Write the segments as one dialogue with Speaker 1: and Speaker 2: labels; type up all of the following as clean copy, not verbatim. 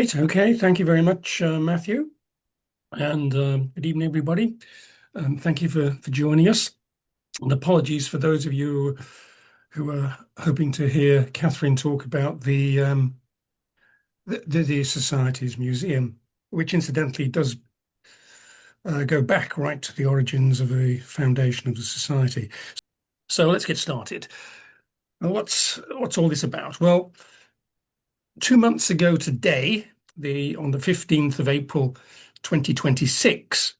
Speaker 1: Great. Okay. Thank you very much, Matthew. And good evening, everybody. Thank you for joining us. And apologies for those of you who are hoping to hear Catherine talk about the Society's museum, which incidentally does go back right to the origins of the foundation of the Society. So let's get started. Well, what's all this about? Well, 2 months ago today, on the 15th of April 2026,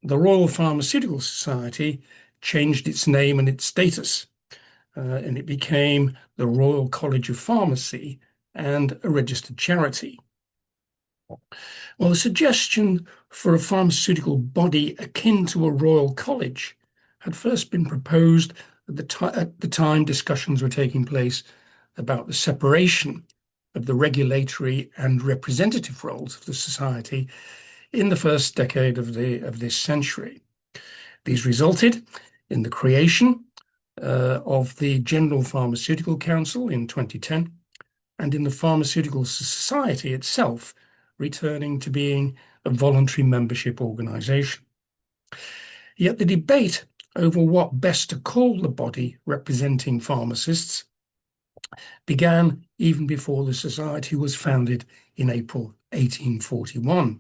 Speaker 1: the Royal Pharmaceutical Society changed its name and its status, and it became the Royal College of Pharmacy and a registered charity. Well, the suggestion for a pharmaceutical body akin to a royal college had first been proposed at the time discussions were taking place about the separation of the regulatory and representative roles of the society in the first decade of this century. These resulted in the creation of the General Pharmaceutical Council in 2010, and in the Pharmaceutical Society itself returning to being a voluntary membership organisation. Yet the debate over what best to call the body representing pharmacists began even before the Society was founded in April 1841.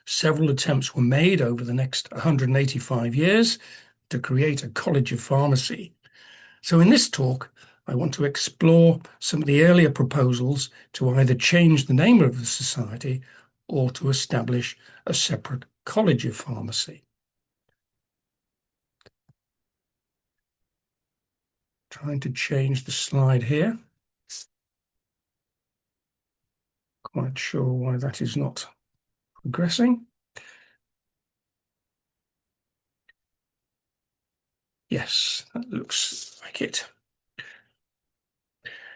Speaker 1: Several attempts were made over the next 185 years to create a College of Pharmacy. So in this talk, I want to explore some of the earlier proposals to either change the name of the Society or to establish a separate College of Pharmacy. Trying to change the slide here. Quite sure why that is not progressing. Yes, that looks like it.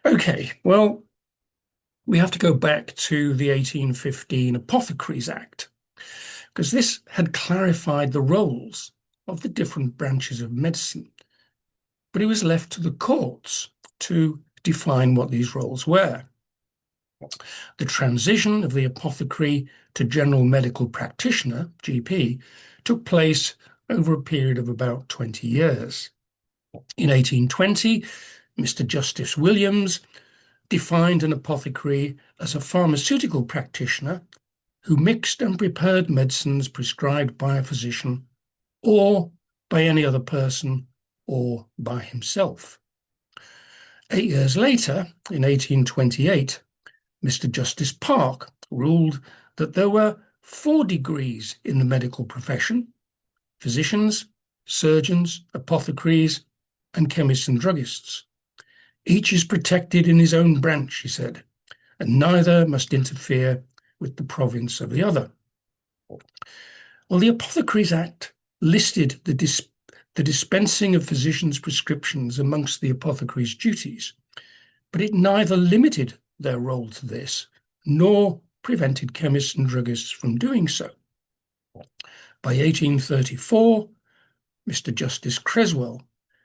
Speaker 1: Okay, well, we have to go back to the 1815 Apothecaries Act, because this had clarified the roles of the different branches of medicine, but it was left to the courts to define what these roles were. The transition of the apothecary to general medical practitioner, GP, took place over a period of about 20 years. In 1820, Mr. Justice Williams defined an apothecary as a pharmaceutical practitioner who mixed and prepared medicines prescribed by a physician or by any other person or by himself. 8 years later, in 1828, Mr. Justice Park ruled that there were 4 degrees in the medical profession: physicians, surgeons, apothecaries, and chemists and druggists. Each is protected in his own branch, he said, and neither must interfere with the province of the other. Well, the Apothecaries Act listed the dispensing of physicians' prescriptions amongst the apothecaries' duties, but it neither limited their role to this nor prevented chemists and druggists from doing so. By 1834, Mr. Justice Creswell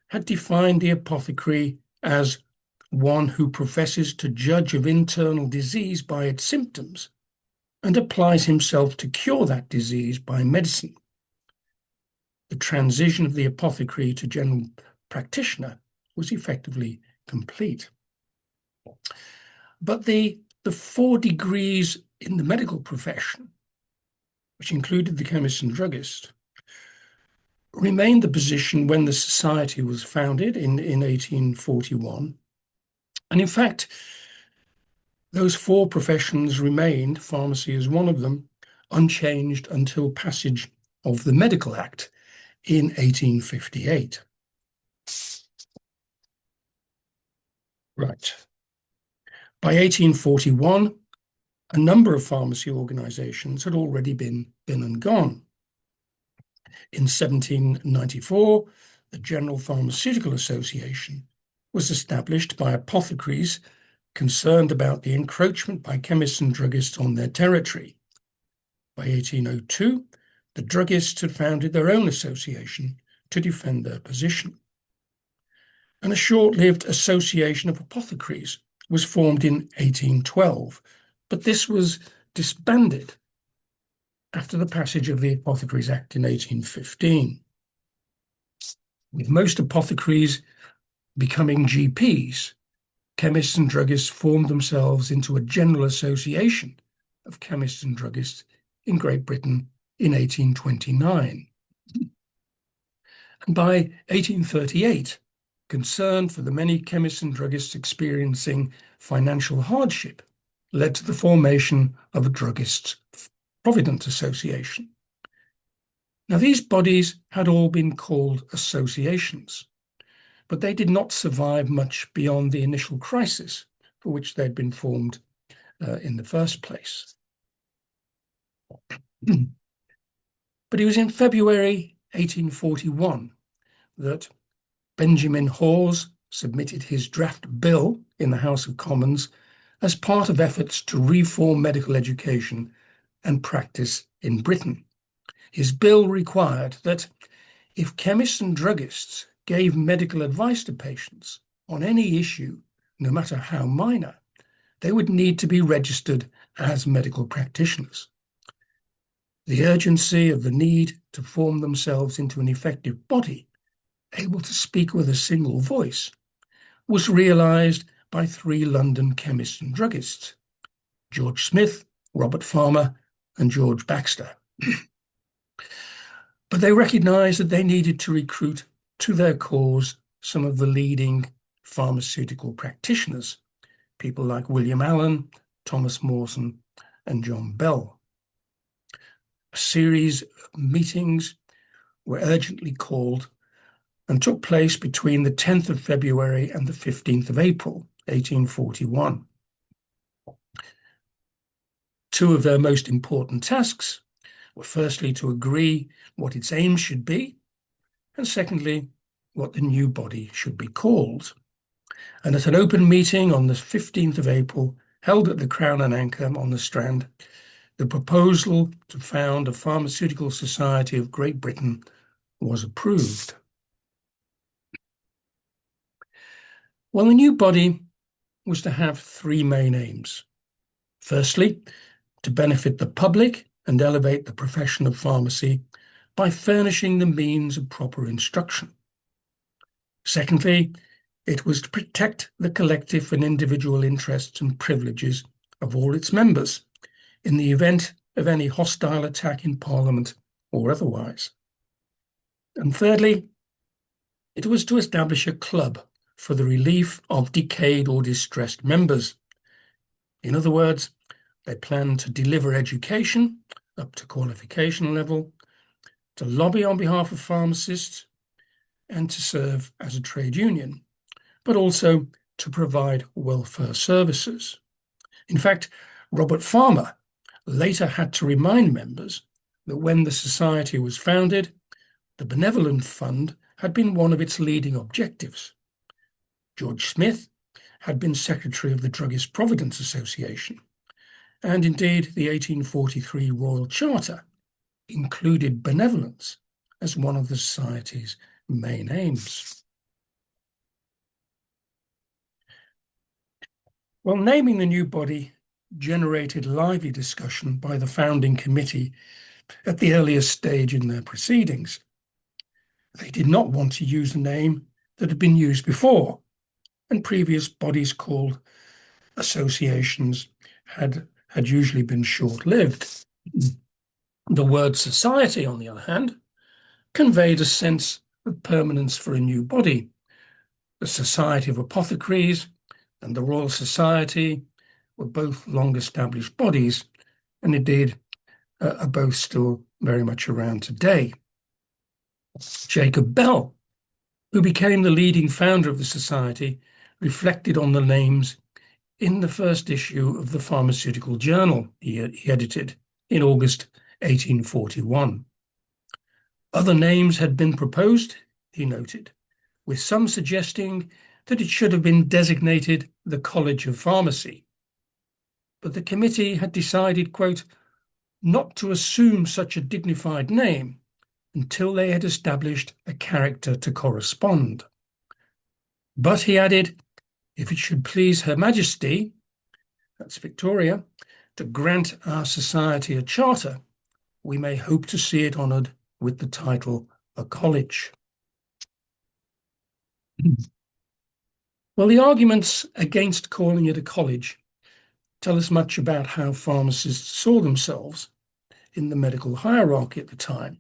Speaker 1: had defined the apothecary as one who professes to judge of internal disease by its symptoms and applies himself to cure that disease by medicine. The transition of the apothecary to general practitioner was effectively complete. But the 4 degrees in the medical profession, which included the chemist and druggist, remained the position when the Society was founded in 1841. And in fact, those 4 professions remained, pharmacy as one of them, unchanged until passage of the Medical Act in 1858. Right. By 1841, a number of pharmacy organizations had already been and gone. In 1794, the General Pharmaceutical Association was established by apothecaries concerned about the encroachment by chemists and druggists on their territory. By 1802, the druggists had founded their own association to defend their position. And a short-lived association of apothecaries was formed in 1812 but this was disbanded after the passage of the Apothecaries Act in 1815. With most apothecaries becoming GPs, chemists and druggists formed themselves into a general association of chemists and druggists in Great Britain in 1829. And by 1838, concern for the many chemists and druggists experiencing financial hardship led to the formation of a Druggists' Provident Association. Now, these bodies had all been called associations, but they did not survive much beyond the initial crisis for which they'd been formed in the first place. But it was in February 1841 that Benjamin Hawes submitted his draft bill in the House of Commons as part of efforts to reform medical education and practice in Britain. His bill required that if chemists and druggists gave medical advice to patients on any issue, no matter how minor, they would need to be registered as medical practitioners. The urgency of the need to form themselves into an effective body, able to speak with a single voice, was realised by three London chemists and druggists, George Smith, Robert Farmer, and George Baxter. But they recognised that they needed to recruit to their cause some of the leading pharmaceutical practitioners, people like William Allen, Thomas Mawson, and John Bell. A series of meetings were urgently called and took place between the 10th of February and the 15th of April, 1841. Two of their most important tasks were firstly to agree what its aims should be, and secondly, what the new body should be called. And at an open meeting on the 15th of April, held at the Crown and Anchor on the Strand, the proposal to found a Pharmaceutical Society of Great Britain was approved. Well, the new body was to have three main aims. Firstly, to benefit the public and elevate the profession of pharmacy by furnishing the means of proper instruction. Secondly, it was to protect the collective and individual interests and privileges of all its members in the event of any hostile attack in Parliament or otherwise. And thirdly, it was to establish a club for the relief of decayed or distressed members. In other words, they planned to deliver education up to qualification level, to lobby on behalf of pharmacists, and to serve as a trade union, but also to provide welfare services. In fact, Robert Farmer later had to remind members that when the society was founded, the Benevolent Fund had been one of its leading objectives. George Smith had been secretary of the Druggists' Provident Association, and indeed the 1843 Royal Charter included benevolence as one of the Society's main aims. Well, naming the new body generated lively discussion by the founding committee at the earliest stage in their proceedings. They did not want to use the name that had been used before, and previous bodies called associations had usually been short-lived. The word society, on the other hand, conveyed a sense of permanence for a new body. The Society of Apothecaries and the Royal Society were both long-established bodies, and indeed are both still very much around today. Jacob Bell, who became the leading founder of the Society, reflected on the names in the first issue of the Pharmaceutical Journal he edited in August 1841. Other names had been proposed, he noted, with some suggesting that it should have been designated the College of Pharmacy. But the committee had decided, quote, not to assume such a dignified name until they had established a character to correspond. But, he added, if it should please Her Majesty, that's Victoria, to grant our society a charter, we may hope to see it honoured with the title a college. Well, the arguments against calling it a college tell us much about how pharmacists saw themselves in the medical hierarchy at the time.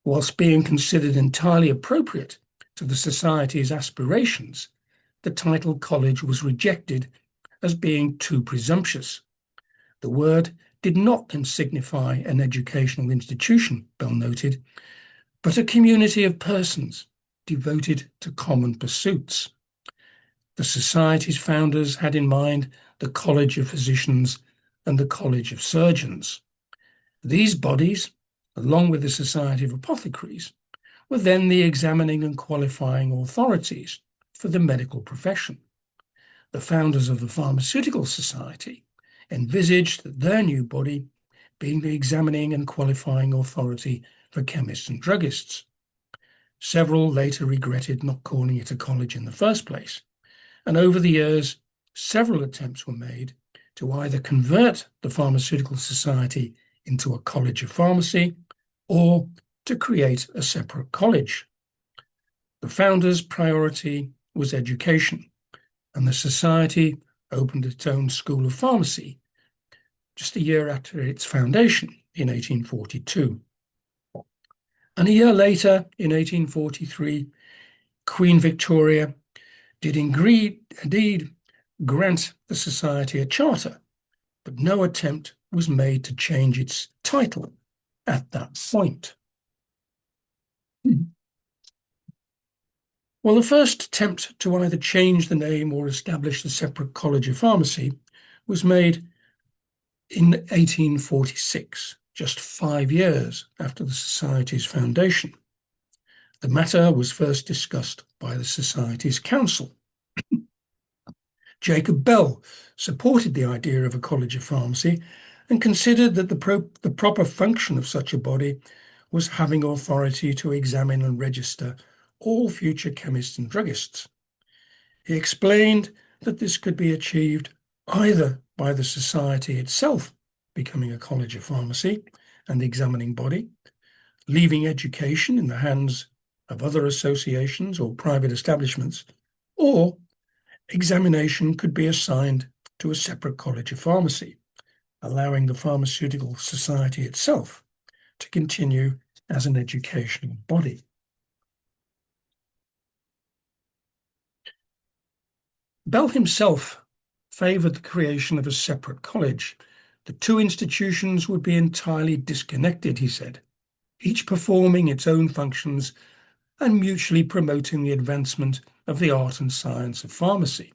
Speaker 1: Whilst being considered entirely appropriate to the society's aspirations, the title college was rejected as being too presumptuous. The word did not then signify an educational institution, Bell noted, but a community of persons devoted to common pursuits. The society's founders had in mind the College of Physicians and the College of Surgeons. These bodies, along with the Society of Apothecaries, were then the examining and qualifying authorities for the medical profession. The founders of the Pharmaceutical Society envisaged that their new body being the examining and qualifying authority for chemists and druggists. Several later regretted not calling it a college in the first place, and over the years, several attempts were made to either convert the Pharmaceutical Society into a college of pharmacy or to create a separate college. The founders' priority was education, and the society opened its own school of pharmacy just a year after its foundation in 1842. And a year later, in 1843, Queen Victoria did indeed grant the society a charter, but no attempt was made to change its title at that point. Well, the first attempt to either change the name or establish the separate College of Pharmacy was made in 1846, just 5 years after the Society's foundation. The matter was first discussed by the Society's council. Jacob Bell supported the idea of a College of Pharmacy and considered that the proper function of such a body was having authority to examine and register all future chemists and druggists. He explained that this could be achieved either by the society itself becoming a college of pharmacy and examining body, leaving education in the hands of other associations or private establishments, or examination could be assigned to a separate college of pharmacy, allowing the Pharmaceutical Society itself to continue as an educational body. Bell himself favoured the creation of a separate college. The two institutions would be entirely disconnected, he said, each performing its own functions and mutually promoting the advancement of the art and science of pharmacy.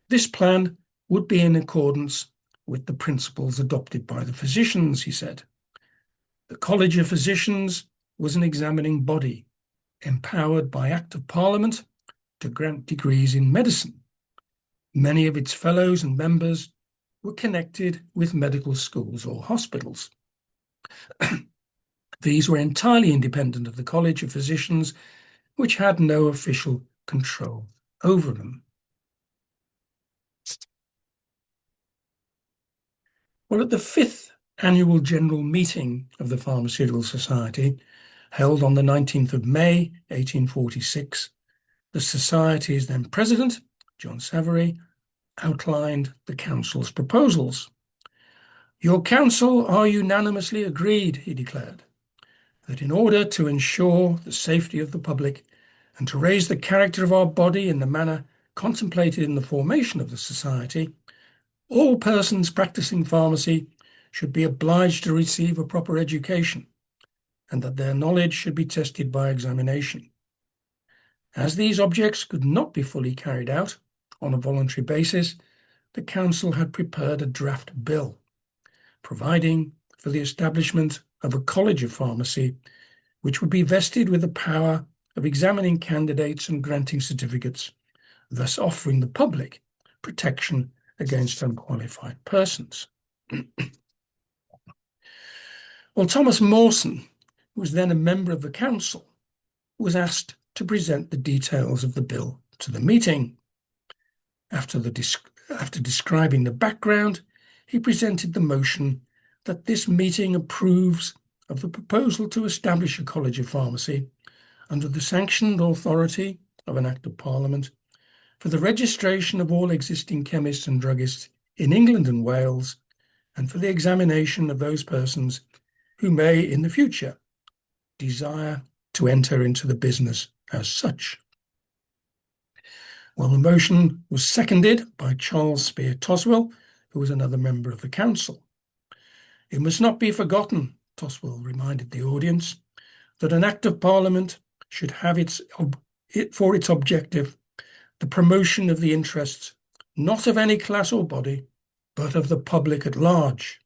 Speaker 1: This plan would be in accordance with the principles adopted by the physicians, he said. The College of Physicians was an examining body, empowered by Act of Parliament to grant degrees in medicine. Many of its fellows and members were connected with medical schools or hospitals. These were entirely independent of the College of Physicians, which had no official control over them. Well, at the 5th annual general meeting of the Pharmaceutical Society, held on the 19th of May, 1846, the Society's then president, John Savary, outlined the council's proposals. "Your council are unanimously agreed," he declared, "that in order to ensure the safety of the public and to raise the character of our body in the manner contemplated in the formation of the society, all persons practicing pharmacy should be obliged to receive a proper education, and that their knowledge should be tested by examination. As these objects could not be fully carried out on a voluntary basis, the council had prepared a draft bill providing for the establishment of a college of pharmacy, which would be vested with the power of examining candidates and granting certificates, thus offering the public protection against unqualified persons." Well, Thomas Mawson, who was then a member of the council, was asked to present the details of the bill to the meeting. After describing the background, he presented the motion that this meeting approves of the proposal to establish a College of Pharmacy under the sanctioned authority of an Act of Parliament for the registration of all existing chemists and druggists in England and Wales, and for the examination of those persons who may in the future desire to enter into the business as such. Well, the motion was seconded by Charles Spear Toswell, who was another member of the council. It must not be forgotten, Toswell reminded the audience, that an Act of Parliament should have for its objective the promotion of the interests not of any class or body, but of the public at large.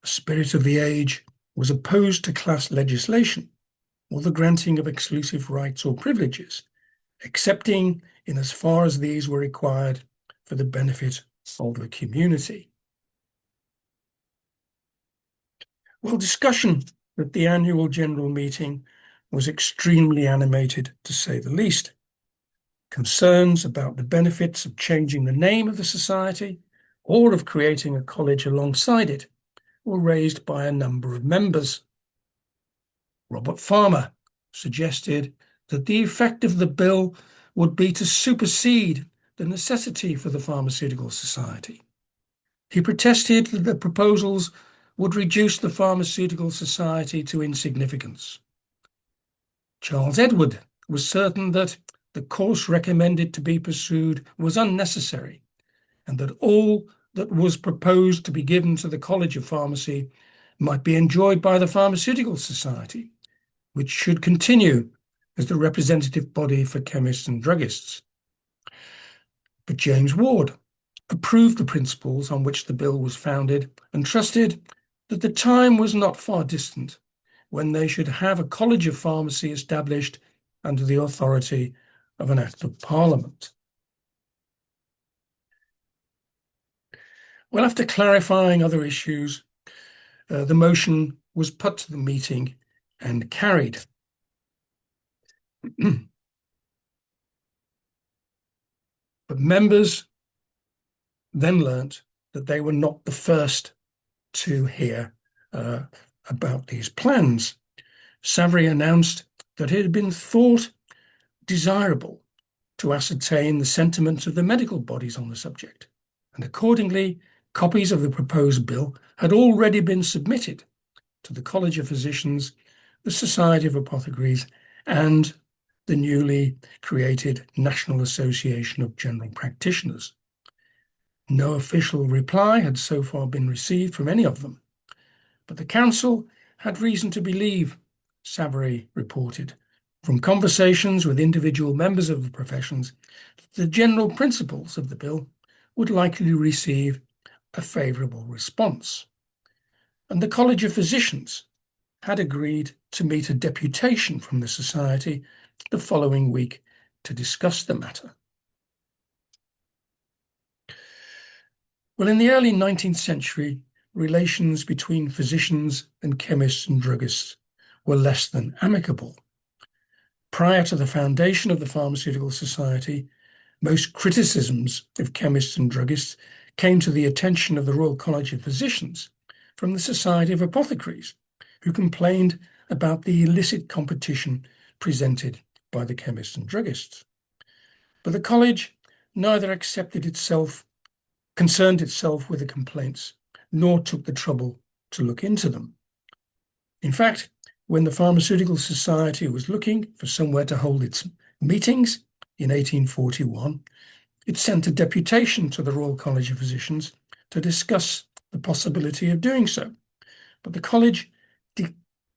Speaker 1: The spirit of the age was opposed to class legislation or the granting of exclusive rights or privileges, excepting in as far as these were required for the benefit of the community. Well, discussion at the annual general meeting was extremely animated, to say the least. Concerns about the benefits of changing the name of the society or of creating a college alongside it were raised by a number of members. Robert Farmer suggested that the effect of the bill would be to supersede the necessity for the Pharmaceutical Society. He protested that the proposals would reduce the Pharmaceutical Society to insignificance. Charles Edward was certain that the course recommended to be pursued was unnecessary, and that all that was proposed to be given to the College of Pharmacy might be enjoyed by the Pharmaceutical Society, which should continue as the representative body for chemists and druggists. But James Ward approved the principles on which the bill was founded and trusted that the time was not far distant when they should have a College of Pharmacy established under the authority of an Act of Parliament. Well, after clarifying other issues, the motion was put to the meeting and carried. But members then learnt that they were not the first to hear about these plans. Savary announced that it had been thought desirable to ascertain the sentiments of the medical bodies on the subject, and accordingly, copies of the proposed bill had already been submitted to the College of Physicians, the Society of Apothecaries, and the newly created National Association of General Practitioners. No official reply had so far been received from any of them, but the council had reason to believe, Savary reported, from conversations with individual members of the professions, that the general principles of the bill would likely receive a favourable response. And the College of Physicians had agreed to meet a deputation from the Society the following week to discuss the matter. Well, in the early 19th century, relations between physicians and chemists and druggists were less than amicable. Prior to the foundation of the Pharmaceutical Society, most criticisms of chemists and druggists came to the attention of the Royal College of Physicians from the Society of Apothecaries, who complained about the illicit competition presented by the chemists and druggists. But the college neither concerned itself with the complaints, nor took the trouble to look into them. In fact, when the Pharmaceutical Society was looking for somewhere to hold its meetings in 1841, it sent a deputation to the Royal College of Physicians to discuss the possibility of doing so. But the college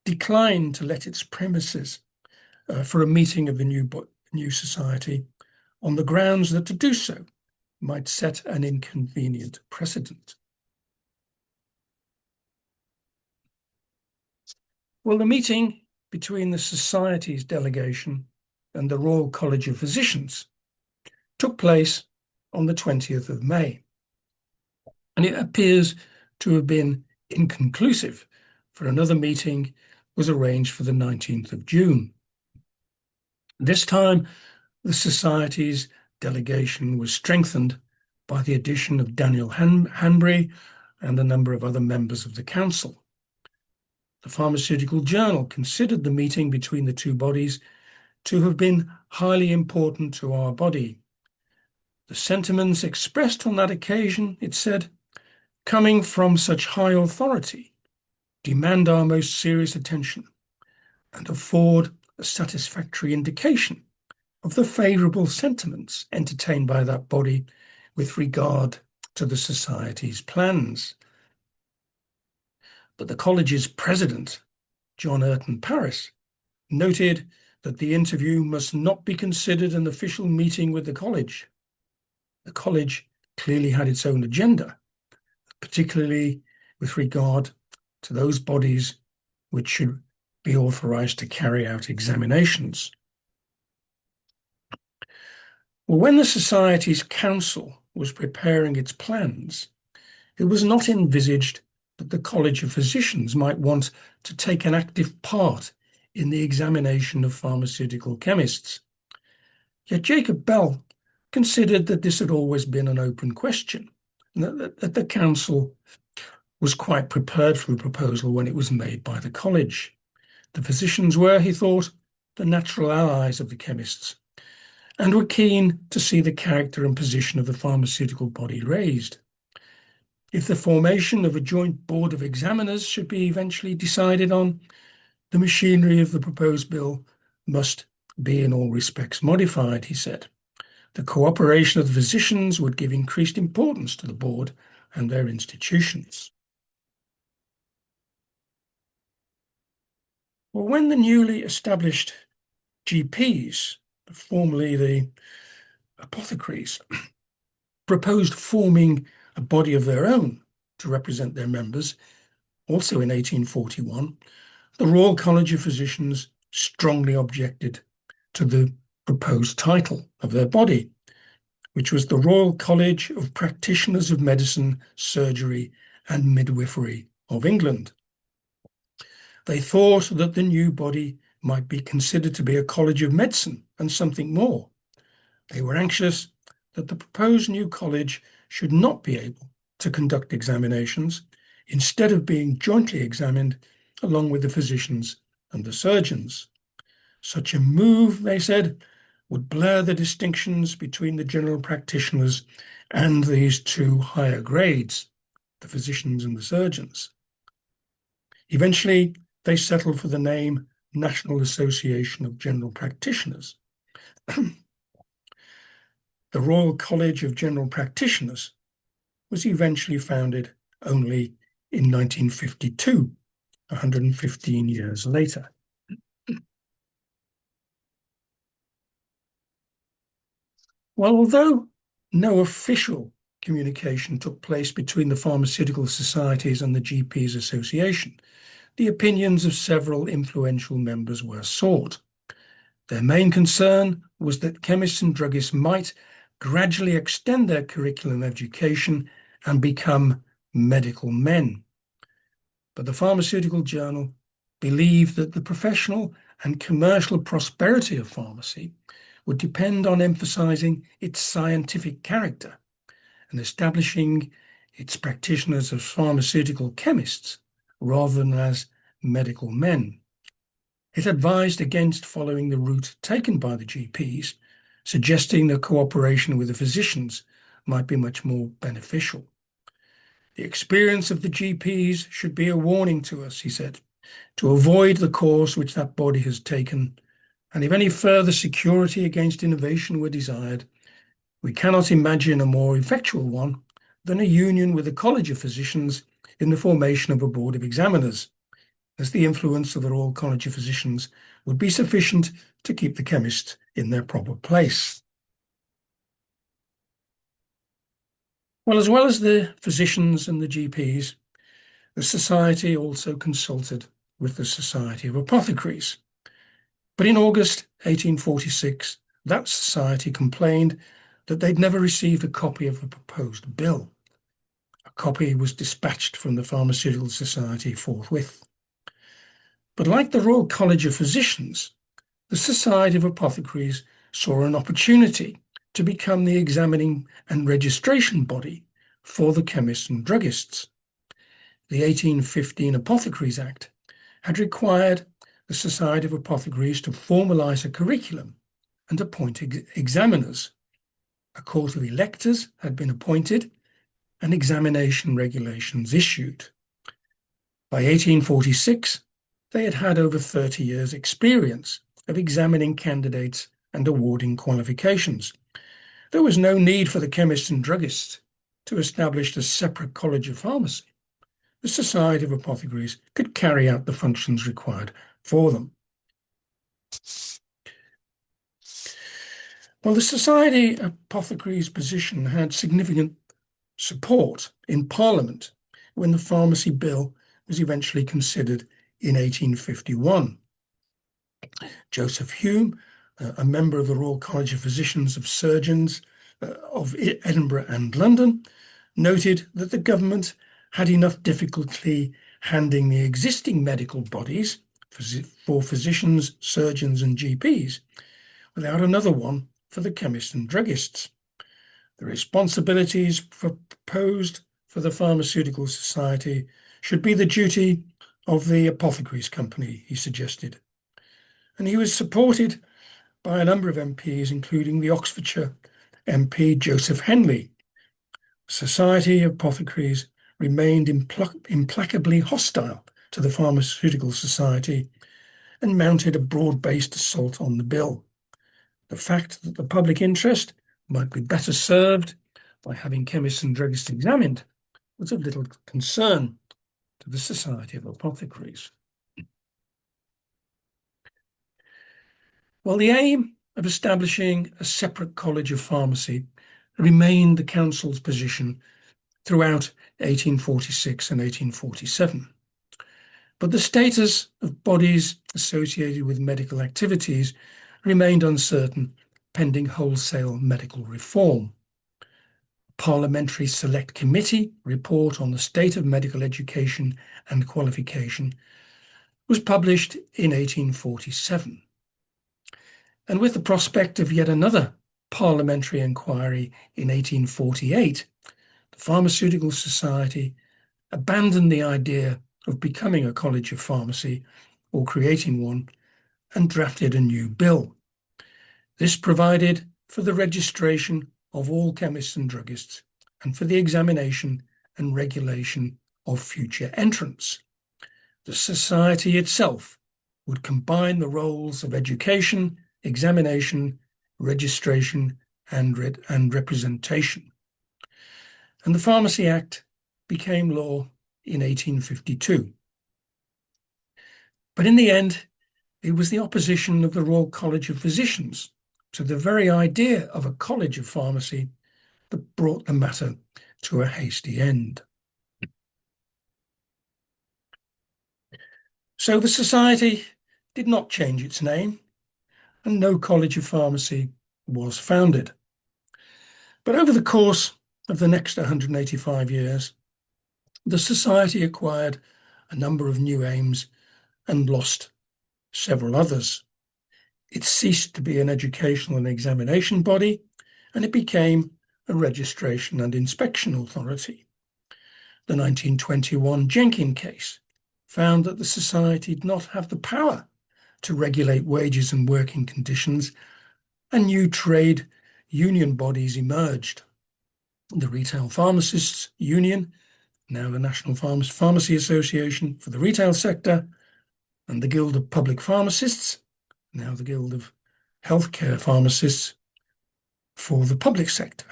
Speaker 1: declined to let its premises for a meeting of the new society on the grounds that to do so might set an inconvenient precedent. Well, the meeting between the Society's delegation and the Royal College of Physicians took place on the 20th of May, and it appears to have been inconclusive, for another meeting was arranged for the 19th of June. This time, the Society's delegation was strengthened by the addition of Daniel Hanbury, and a number of other members of the council. The Pharmaceutical Journal considered the meeting between the two bodies to have been highly important to our body. The sentiments expressed on that occasion, it said, coming from such high authority, demand our most serious attention and afford a satisfactory indication of the favourable sentiments entertained by that body with regard to the Society's plans. But the college's president, John Urton Paris, noted that the interview must not be considered an official meeting with the college. The college clearly had its own agenda, particularly with regard to those bodies which should be authorized to carry out examinations. Well, when the Society's council was preparing its plans, it was not envisaged that the College of Physicians might want to take an active part in the examination of pharmaceutical chemists. Yet Jacob Bell considered that this had always been an open question, and that the council was quite prepared for the proposal when it was made by the college. The physicians were, he thought, the natural allies of the chemists, and were keen to see the character and position of the pharmaceutical body raised. If the formation of a joint board of examiners should be eventually decided on, the machinery of the proposed bill must be in all respects modified, he said. The cooperation of the physicians would give increased importance to the board and their institutions. Well, when the newly established GPs, formerly the apothecaries, proposed forming a body of their own to represent their members, also in 1841, the Royal College of Physicians strongly objected to the proposed title of their body, which was the Royal College of Practitioners of Medicine, Surgery and Midwifery of England. They thought that the new body might be considered to be a college of medicine and something more. They were anxious that the proposed new college should not be able to conduct examinations, instead of being jointly examined along with the physicians and the surgeons. Such a move, they said, would blur the distinctions between the general practitioners and these two higher grades, the physicians and the surgeons. Eventually, they settled for the name National Association of General Practitioners. The Royal College of General Practitioners was eventually founded only in 1952, 115 years later. Well, although no official communication took place between the pharmaceutical societies and the GPs Association, the opinions of several influential members were sought. Their main concern was that chemists and druggists might gradually extend their curriculum education and become medical men. But the Pharmaceutical Journal believed that the professional and commercial prosperity of pharmacy would depend on emphasizing its scientific character and establishing its practitioners as pharmaceutical chemists rather than as medical men. It advised against following the route taken by the GPs, suggesting that cooperation with the physicians might be much more beneficial. The experience of the GPs should be a warning to us, he said, to avoid the course which that body has taken, and if any further security against innovation were desired, we cannot imagine a more effectual one than a union with the College of Physicians in the formation of a board of examiners, as the influence of the Royal College of Physicians would be sufficient to keep the chemists in their proper place. Well as the physicians and the GPs, the Society also consulted with the Society of Apothecaries. But in August 1846, that society complained that they'd never received a copy of the proposed bill. A copy was dispatched from the Pharmaceutical Society forthwith. But like the Royal College of Physicians, the Society of Apothecaries saw an opportunity to become the examining and registration body for the chemists and druggists. the 1815 Apothecaries Act had required the Society of Apothecaries to formalise a curriculum and appoint examiners. A court of electors had been appointed and examination regulations issued. By 1846, they had had over 30 years' experience of examining candidates and awarding qualifications. There was no need for the chemists and druggists to establish a separate college of pharmacy. The Society of Apothecaries could carry out the functions required for them. Well, the Society of Apothecaries' position had significant support in Parliament when the Pharmacy Bill was eventually considered in 1851. Joseph Hume, a member of the Royal College of Physicians of Surgeons of Edinburgh and London, noted that the government had enough difficulty handling the existing medical bodies for physicians, surgeons, and GPs without another one for the chemists and druggists. The responsibilities proposed for the Pharmaceutical Society should be the duty of the Apothecaries Company, he suggested. And he was supported by a number of MPs, including the Oxfordshire MP Joseph Henley. The Society of Apothecaries remained implacably hostile to the Pharmaceutical Society and mounted a broad-based assault on the bill. The fact that the public interest might be better served by having chemists and druggists examined was of little concern to the Society of Apothecaries. Well, the aim of establishing a separate college of pharmacy remained the Council's position throughout 1846 and 1847. But the status of bodies associated with medical activities remained uncertain pending wholesale medical reform. A Parliamentary Select Committee report on the state of medical education and qualification was published in 1847. And with the prospect of yet another parliamentary inquiry in 1848, the Pharmaceutical Society abandoned the idea of becoming a college of pharmacy or creating one and drafted a new bill. This provided for the registration of all chemists and druggists and for the examination and regulation of future entrants. The society itself would combine the roles of education, examination, registration, and representation. And the Pharmacy Act became law in 1852. But in the end, it was the opposition of the Royal College of Physicians to the very idea of a college of pharmacy that brought the matter to a hasty end. So the society did not change its name, and no college of pharmacy was founded. But over the course of the next 185 years, the society acquired a number of new aims and lost several others. It ceased to be an educational and examination body, and it became a registration and inspection authority. The 1921 Jenkins case found that the society did not have the power to regulate wages and working conditions, and new trade union bodies emerged. The Retail Pharmacists Union, now the National Pharmacy Association for the retail sector, and the Guild of Public Pharmacists, now the Guild of Healthcare Pharmacists for the public sector.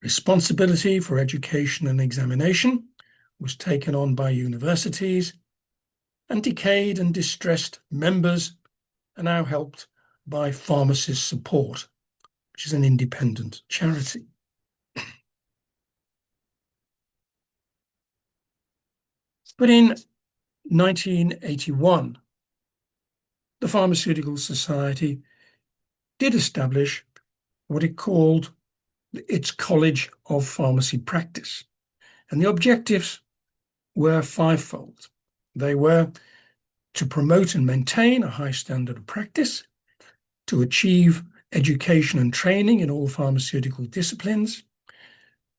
Speaker 1: Responsibility for education and examination was taken on by universities, and decayed and distressed members are now helped by Pharmacist Support, which is an independent charity. But in 1981, the Pharmaceutical Society did establish what it called its College of Pharmacy Practice. And the objectives were fivefold. They were to promote and maintain a high standard of practice, to achieve education and training in all pharmaceutical disciplines,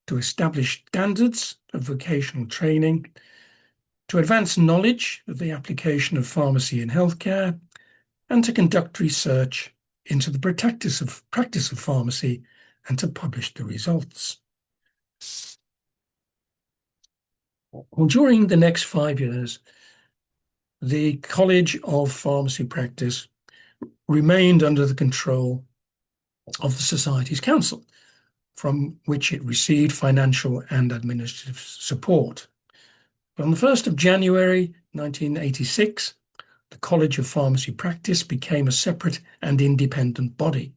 Speaker 1: to establish standards of vocational training, to advance knowledge of the application of pharmacy in healthcare, and to conduct research into the practice of pharmacy and to publish the results. Well, during the next 5 years, the College of Pharmacy Practice remained under the control of the Society's Council, from which it received financial and administrative support. But on the 1st of January 1986, the College of Pharmacy Practice became a separate and independent body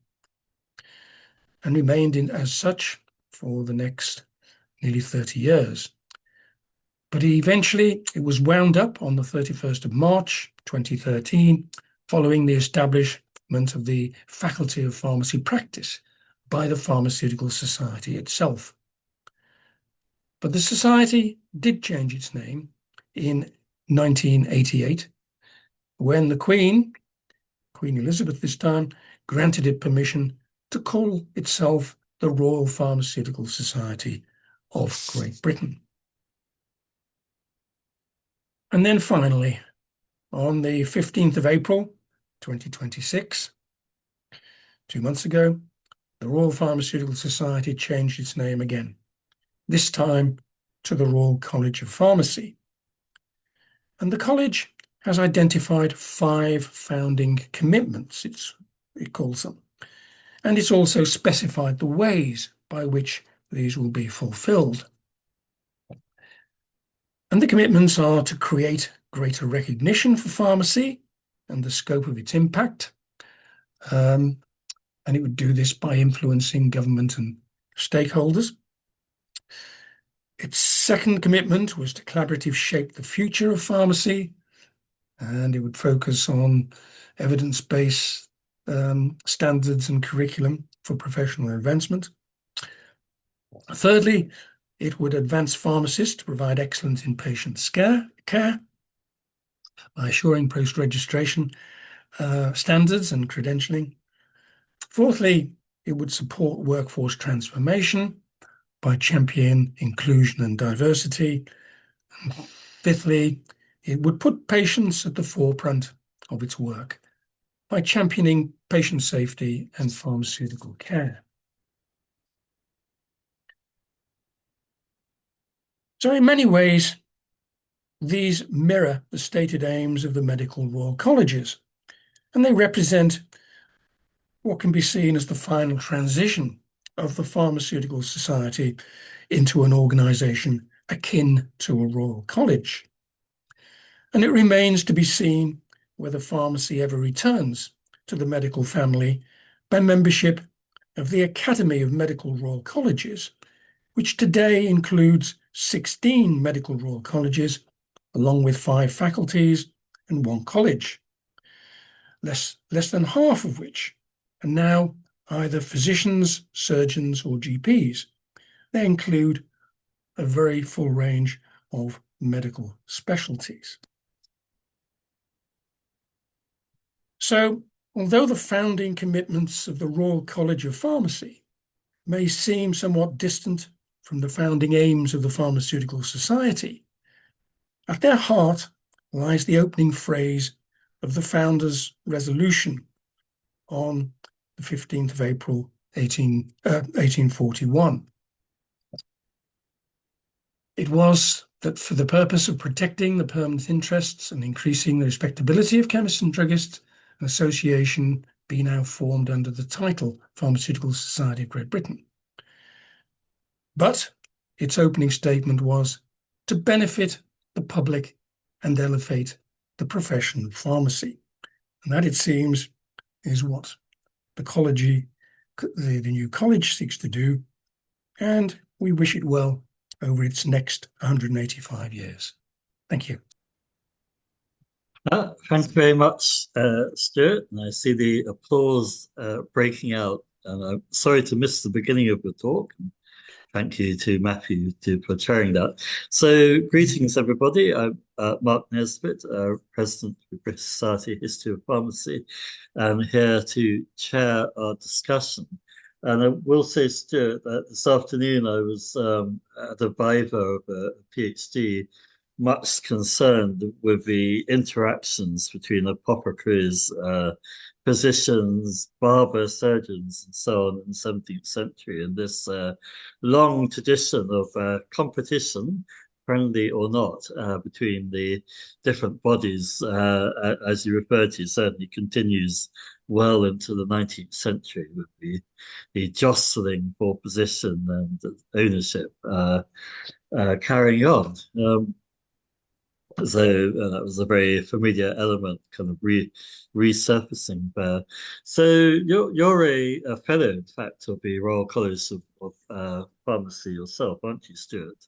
Speaker 1: and remained as such for the next nearly 30 years. But eventually it was wound up on the 31st of March 2013, following the establishment of the Faculty of Pharmacy Practice by the Pharmaceutical Society itself. But the Society did change its name in 1988, when the Queen Elizabeth this time, granted it permission to call itself the Royal Pharmaceutical Society of Great Britain. And then finally, on the 15th of April 2026, 2 months ago, the Royal Pharmaceutical Society changed its name again, this time to the Royal College of Pharmacy. And the college has identified 5 founding commitments, it calls them, and it's also specified the ways by which these will be fulfilled. And the commitments are to create greater recognition for pharmacy and the scope of its impact. And it would do this by influencing government and stakeholders. Its second commitment was to collaboratively shape the future of pharmacy, and it would focus on evidence-based standards and curriculum for professional advancement. Thirdly, it would advance pharmacists to provide excellence in patient care by assuring post-registration standards and credentialing. Fourthly, it would support workforce transformation by championing inclusion and diversity. And fifthly, it would put patients at the forefront of its work by championing patient safety and pharmaceutical care. So in many ways, these mirror the stated aims of the medical royal colleges, and they represent what can be seen as the final transition of the Pharmaceutical Society into an organisation akin to a royal college. And it remains to be seen whether pharmacy ever returns to the medical family by membership of the Academy of Medical Royal Colleges, which today includes 16 medical royal colleges, along with 5 faculties and 1 college, less than half of which are now either physicians, surgeons, or GPs. They include a very full range of medical specialties. So, although the founding commitments of the Royal College of Pharmacy may seem somewhat distant from the founding aims of the Pharmaceutical Society, at their heart lies the opening phrase of the founders' resolution on the 15th of April 1841. It was that for the purpose of protecting the permanent interests and increasing the respectability of chemists and druggists, an association be now formed under the title Pharmaceutical Society of Great Britain. But its opening statement was to benefit the public and elevate the profession of pharmacy. And that, it seems, is what the new college seeks to do, and we wish it well over its next 185 years. Thank you.
Speaker 2: Thanks very much, Stuart. And I see the applause breaking out. And I'm sorry to miss the beginning of the talk. Thank you to Matthew for chairing that. So, greetings, everybody. I'm Mark Nesbitt, President of the British Society History of Pharmacy, and here to chair our discussion. And I will say, Stuart, that this afternoon I was at a viva of a PhD much concerned with the interactions between apothecaries, physicians, barber, surgeons, and so on in the 17th century, and this long tradition of competition, friendly or not, between the different bodies, as you referred to, certainly continues well into the 19th century with the jostling for position and ownership carrying on. So that was a very familiar element, kind of resurfacing there. So you're a fellow, in fact, of the Royal College of Pharmacy yourself, aren't you, Stuart?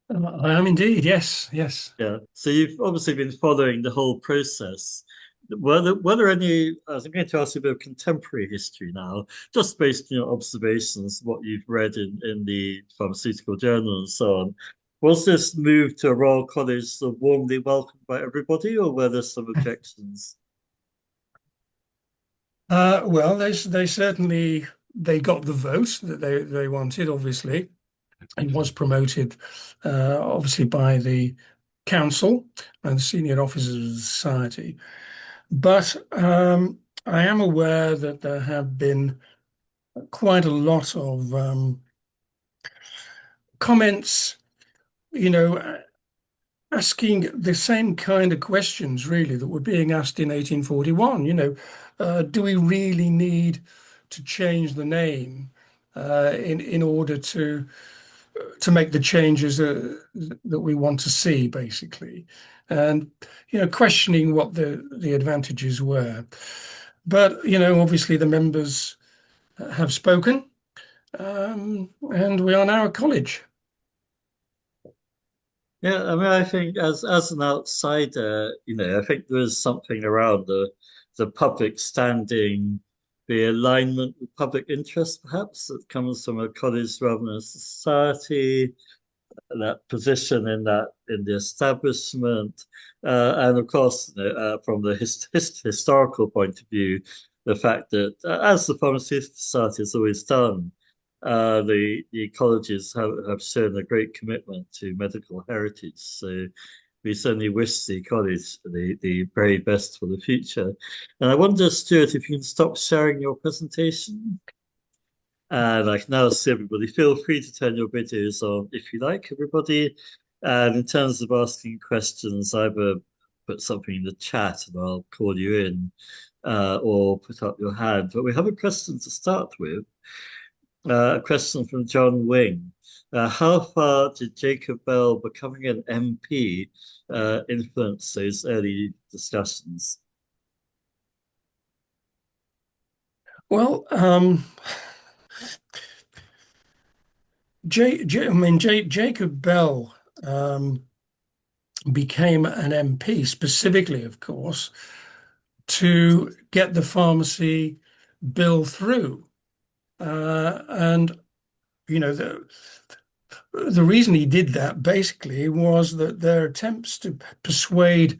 Speaker 1: I am indeed, yes, yes.
Speaker 2: Yeah. So you've obviously been following the whole process. Were there any, I'm going to ask you a bit of contemporary history now, just based on your observations, what you've read in the pharmaceutical journal and so on. Was this move to a Royal College sort of warmly welcomed by everybody, or were there some objections?
Speaker 1: Well, they certainly they got the vote that they wanted. Obviously, it was promoted, obviously by the council and the senior officers of the society. But I am aware that there have been quite a lot of comments, you know, asking the same kind of questions really that were being asked in 1841. Do we really need to change the name in order to make the changes that we want to see, basically, and questioning what the advantages were. But obviously the members have spoken, and we are now a college.
Speaker 2: Yeah, I mean, I think as an outsider, I think there is something around the public standing, the alignment with public interest, perhaps, that comes from a college rather than a society, that position in the establishment, and of course, from the historical point of view, the fact that as the Pharmaceutical Society has always done, the colleges have shown a great commitment to medical heritage. So we certainly wish the college the very best for the future. And I wonder, Stuart, if you can stop sharing your presentation. And I can now see everybody. Feel free to turn your videos on if you like, everybody. And in terms of asking questions, either put something in the chat and I'll call you in, or put up your hand. But we have a question to start with. A question from John Wing. How far did Jacob Bell becoming an MP influence those early discussions?
Speaker 1: Well, Jacob Bell became an MP specifically, of course, to get the pharmacy bill through. And the reason he did that basically was that their attempts to persuade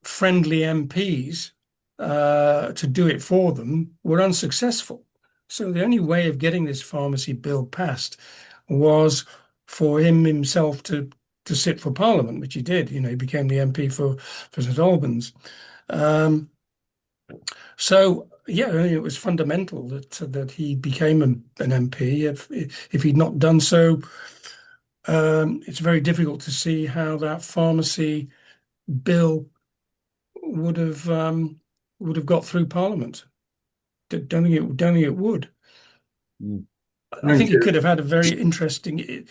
Speaker 1: friendly MPs to do it for them were unsuccessful. So the only way of getting this pharmacy bill passed was for him himself to sit for Parliament, which he did. He became the MP for St Albans. So yeah, it was fundamental that he became an MP. If he'd not done so, it's very difficult to see how that pharmacy bill would have would have got through Parliament. Don't think it would.
Speaker 2: Mm.
Speaker 1: I
Speaker 2: Thank
Speaker 1: think it
Speaker 2: you.
Speaker 1: could have had a very interesting,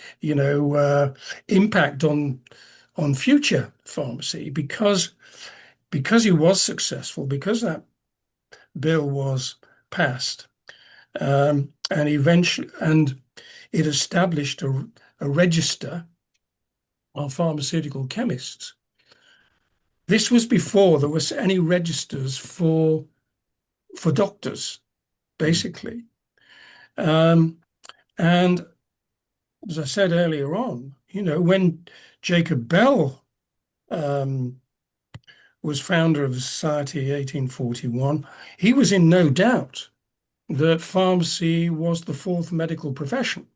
Speaker 1: impact on future pharmacy because he was successful, because that bill was passed, and it established a register of pharmaceutical chemists. This was before there was any registers for doctors,
Speaker 2: Mm.
Speaker 1: basically. Um, and as I said earlier on, when Jacob Bell um, was founder of the Society 1841, he was in no doubt that pharmacy was the fourth medical profession.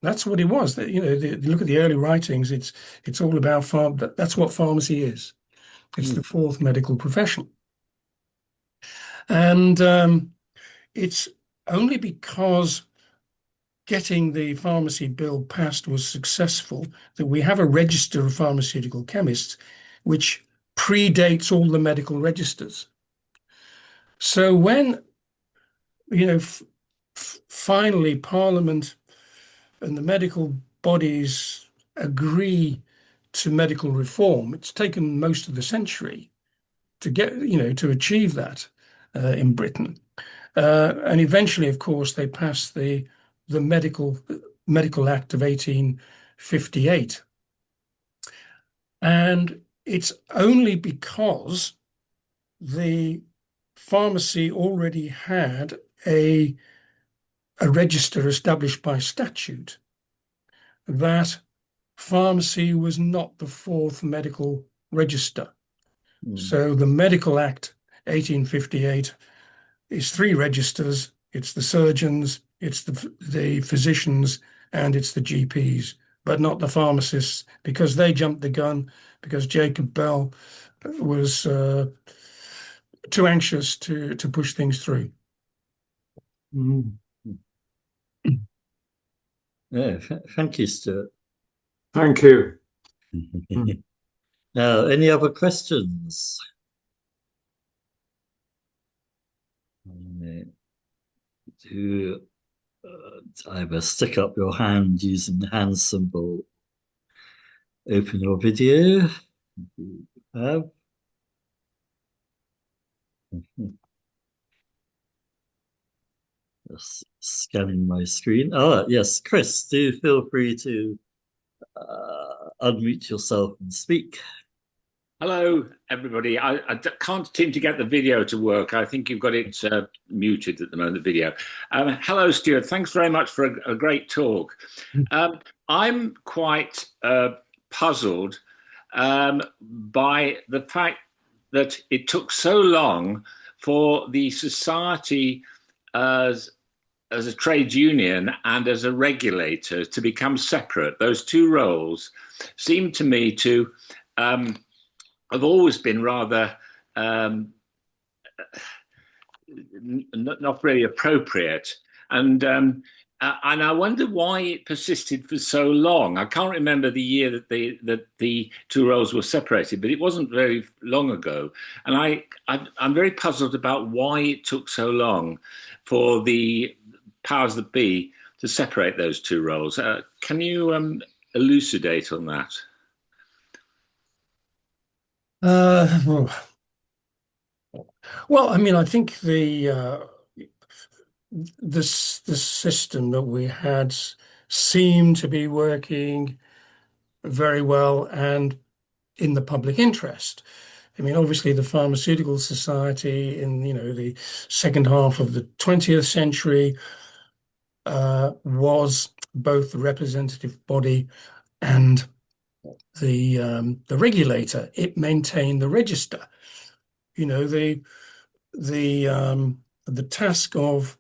Speaker 1: That's what it was. That, look at the early writings. It's all about That's what pharmacy is. It's the
Speaker 2: Mm,
Speaker 1: fourth medical profession, and it's only because getting the pharmacy bill passed was successful that we have a register of pharmaceutical chemists, which predates all the medical registers. So when finally Parliament and the medical bodies agree to medical reform, it's taken most of the century to to achieve that in Britain. And eventually, of course, they passed the Medical Act of 1858. And it's only because the pharmacy already had a register established by statute that pharmacy was not the fourth medical register.
Speaker 2: mm,
Speaker 1: So the Medical Act 1858 is three registers. It's the surgeons, it's the physicians, and it's the GPs, but not the pharmacists because they jumped the gun because Jacob Bell was too anxious to push things through.
Speaker 2: mm. Yeah, thank you, Stuart.
Speaker 3: Thank you. Hmm.
Speaker 2: Now, any other questions? Do either stick up your hand using the hand symbol, open your video. If you have. Just scanning my screen. Ah, yes, Chris, do feel free to unmute yourself and speak.
Speaker 4: Hello, everybody. Can't seem to get the video to work. I think you've got it muted at the moment, the video. Hello, Stuart. Thanks very much for a great talk. I'm quite puzzled by the fact that it took so long for the society as a trade union and as a regulator to become separate. Those two roles seem to me to have always been rather not really appropriate. And I wonder why it persisted for so long. I can't remember the year that the two roles were separated, but it wasn't very long ago. And I'm very puzzled about why it took so long for the powers that be to separate those two roles. Can you elucidate on that?
Speaker 1: Well, I mean, I think the system that we had seemed to be working very well and in the public interest. I mean, obviously, the Pharmaceutical Society in the second half of the 20th century was both the representative body and the regulator. It maintained the register. You know, the task of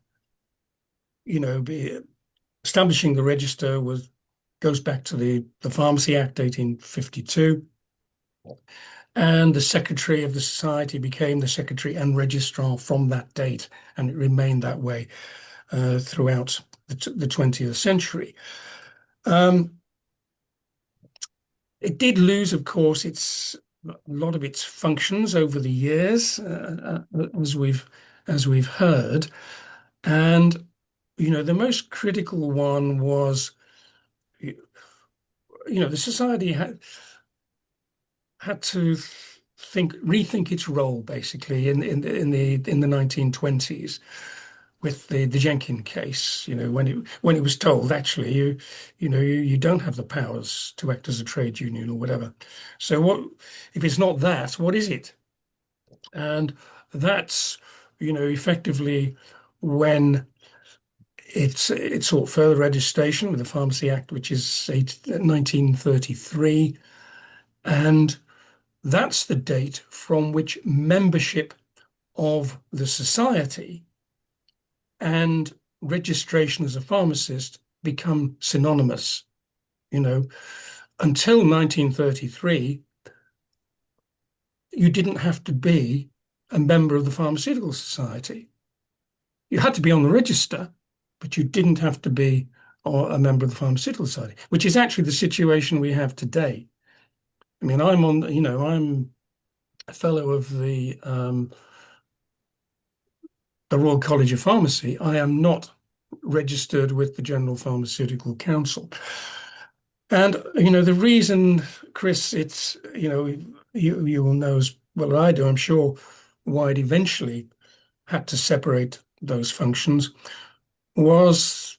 Speaker 1: establishing the register goes back to the Pharmacy Act 1852. And the secretary of the society became the secretary and registrar from that date, and it remained that way throughout the 20th century. It did lose, of course, a lot of its functions over the years, as we've heard, and the most critical one was, the society had to rethink its role basically in the 1920s with the Jenkin case. When it was told actually you don't have the powers to act as a trade union or whatever. So what if it's not that? What is it? And that's effectively when it sought further registration with the Pharmacy Act, which is 1933, and that's the date from which membership of the society and registration as a pharmacist become synonymous. You know, until 1933, you didn't have to be a member of the Pharmaceutical Society. You had to be on the register, but you didn't have to be a member of the Pharmaceutical Society, which is actually the situation we have today. I mean, I'm a fellow of the Royal College of Pharmacy. I am not registered with the General Pharmaceutical Council. And, the reason, Chris, it's, you will know as well as I do, I'm sure, why it eventually had to separate those functions was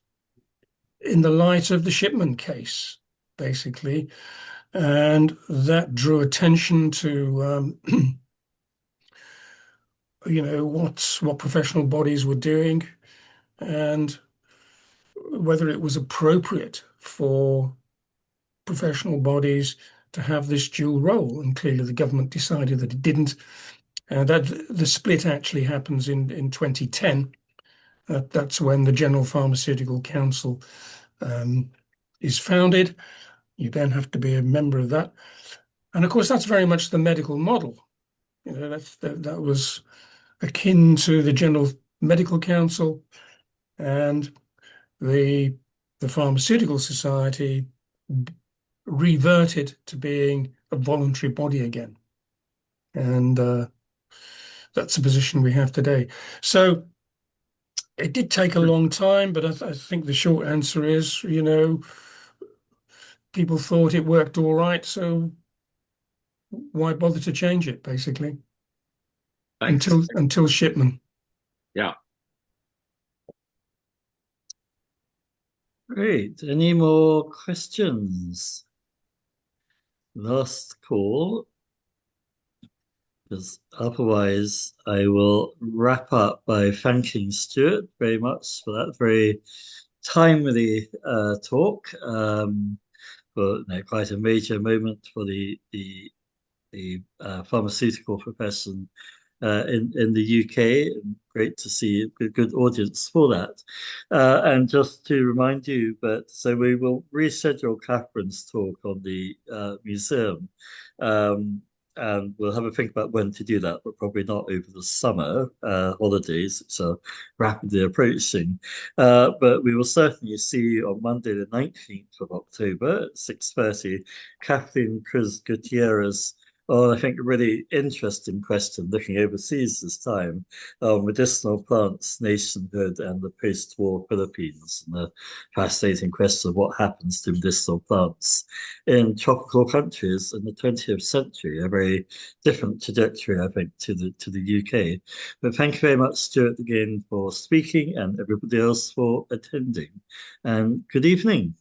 Speaker 1: in the light of the Shipman case, basically. And that drew attention to, what professional bodies were doing and whether it was appropriate for professional bodies to have this dual role. And clearly the government decided that it didn't. That the split actually happens in 2010. That's when the General Pharmaceutical Council is founded. You then have to be a member of that. And of course, that's very much the medical model. That was akin to the General Medical Council, and the Pharmaceutical Society reverted to being a voluntary body again. And that's the position we have today. So it did take a long time, but I think the short answer is, people thought it worked all right, so why bother to change it, basically?
Speaker 4: Thanks.
Speaker 1: Until Shipman.
Speaker 4: Yeah.
Speaker 2: Great. Any more questions? Last call, because otherwise I will wrap up by thanking Stuart very much for that very timely talk, for quite a major moment for the pharmaceutical profession in the UK. Great to see a good audience for that. And just to remind you, so we will reschedule Catherine's talk on the museum. And we'll have a think about when to do that, but probably not over the summer holidays, which are rapidly approaching. But we will certainly see you on Monday, the 19th of October at 6:30. Kathleen Cruz Gutierrez. Oh, I think a really interesting question looking overseas this time, medicinal plants, nationhood, and the post-war Philippines, and the fascinating question of what happens to medicinal plants in tropical countries in the 20th century. A very different trajectory, I think, to the UK. But thank you very much, Stuart, again for speaking, and everybody else for attending. And good evening.